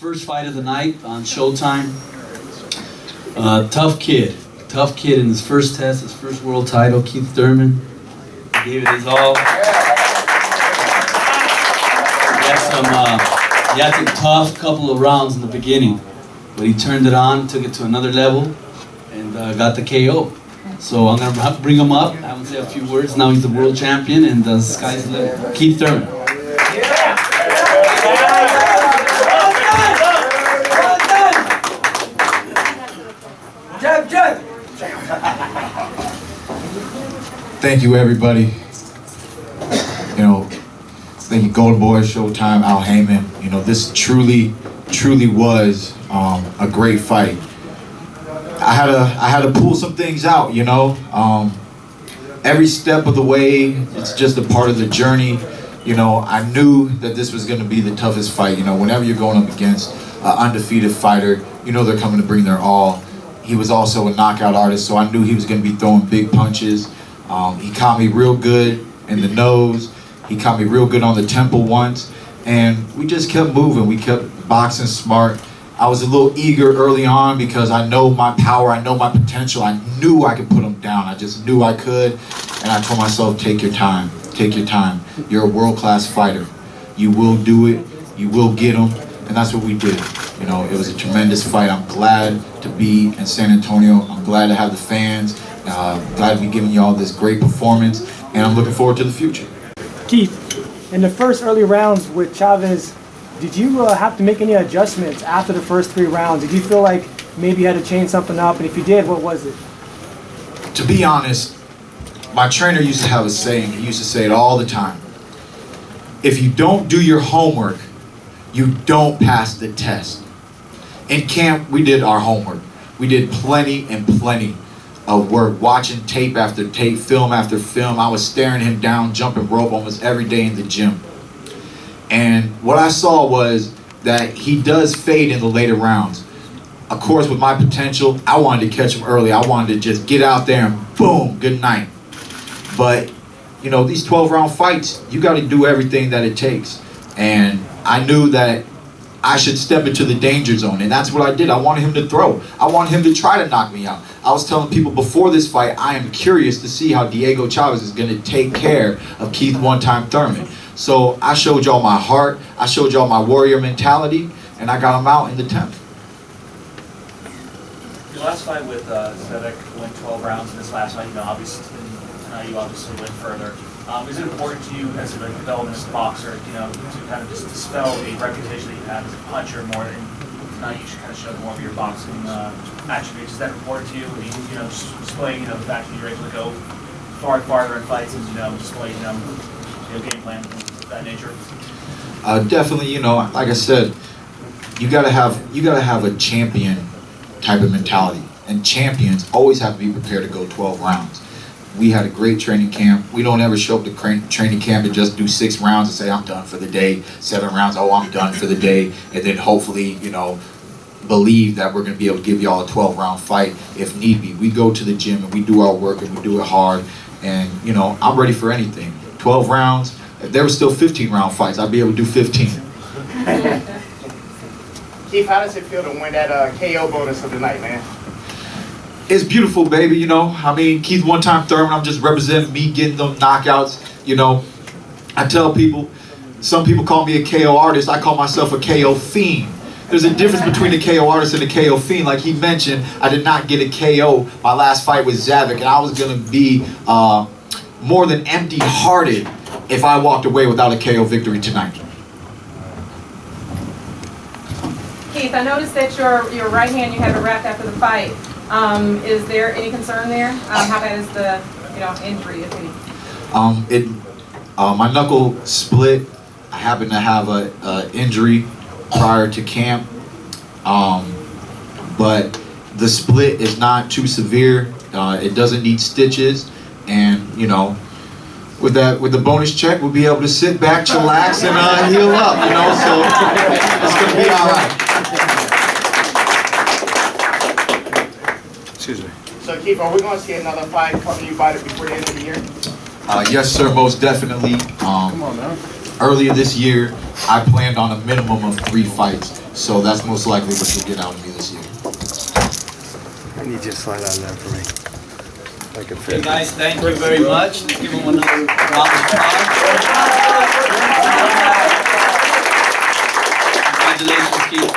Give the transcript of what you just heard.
First fight of the night on Showtime. Tough kid in his first test, his first world title. Keith Thurman gave it his all. He had some tough couple of rounds in the beginning, but he turned it on, took it to another level, and got the KO. So I'm gonna bring him up, have him say a few words. Now he's the world champion, and the sky's the limit. Keith Thurman. Thank you, everybody. Thank you, Golden Boy, Showtime, Al Heyman. This truly was a great fight. I had to pull some things out. Every step of the way, it's just a part of the journey. I knew that this was going to be the toughest fight. Whenever you're going up against an undefeated fighter, they're coming to bring their all. He was also a knockout artist, so I knew he was going to be throwing big punches. He caught me real good in the nose. He caught me real good on the temple once. And we just kept moving. We kept boxing smart. I was a little eager early on because I know my power. I know my potential. I knew I could put him down. I just knew I could. And I told myself, take your time. Take your time. You're a world-class fighter. You will do it. You will get him. And that's what we did. It was a tremendous fight. I'm glad to be in San Antonio. I'm glad to have the fans. Glad to be giving you all this great performance. And I'm looking forward to the future. Keith, in the first early rounds with Chaves, did you have to make any adjustments after the first 3 rounds? Did you feel like maybe you had to change something up? And if you did, what was it? To be honest, my trainer used to have a saying. He used to say it all the time. If you don't do your homework, you don't pass the test. In camp, we did our homework. We did plenty and plenty of work, watching tape after tape, film after film. I was staring him down, jumping rope almost every day in the gym. And what I saw was that he does fade in the later rounds. Of course, with my potential, I wanted to catch him early. I wanted to just get out there and boom, good night. But, these 12-round fights, you got to do everything that it takes. And I knew that I should step into the danger zone, and that's what I did. I wanted him to throw. I wanted him to try to knock me out. I was telling people before this fight, I am curious to see how Diego Chaves is going to take care of Keith one-time Thurman. So I showed y'all my heart, I showed y'all my warrior mentality, and I got him out in the 10th. Your last fight with Zaveck went 12 rounds. In this last fight, you obviously went further. Is it important to you as a development as a boxer, to kind of just dispel a reputation that you have as a puncher more than tonight you should kind of show more of your boxing attributes? Is that important to you? I mean, just displaying, the fact that you're able to go farther in fights and, display, game plan of that nature? Definitely, like I said, you gotta have a champion type of mentality, and champions always have to be prepared to go 12 rounds. We had a great training camp. We don't ever show up to training camp and just do 6 rounds and say, I'm done for the day. 7 rounds, oh, I'm done for the day. And then hopefully, believe that we're going to be able to give y'all a 12-round fight if need be. We go to the gym and we do our work and we do it hard. And, I'm ready for anything. 12 rounds. If there were still 15-round fights, I'd be able to do 15. Keith, how does it feel to win that KO bonus of the night, man? It's beautiful, baby, Keith one-time Thurman, I'm just representing me getting them knockouts, I tell people, some people call me a KO artist, I call myself a KO fiend. There's a difference between a KO artist and a KO fiend. Like he mentioned, I did not get a KO my last fight with Zaveck, and I was going to be more than empty-hearted if I walked away without a KO victory tonight. Keith, I noticed that your right hand, you had it wrapped after the fight. Is there any concern there? How bad is the injury, if any? My knuckle split. I happened to have a injury prior to camp, but the split is not too severe. It doesn't need stitches, and with the bonus check, we'll be able to sit back, chillax, and heal up. So it's gonna be all right. Excuse me. So Keith, are we going to see another fight coming you by before the end of the year? Yes, sir, most definitely. Come on, man. Earlier this year, I planned on a minimum of 3 fights, so that's most likely what you'll get out of me this year. I need you to slide out of there for me. Like a Hey fit. guys, thank you very much. Let's give him another round of applause. Congratulations, Keith.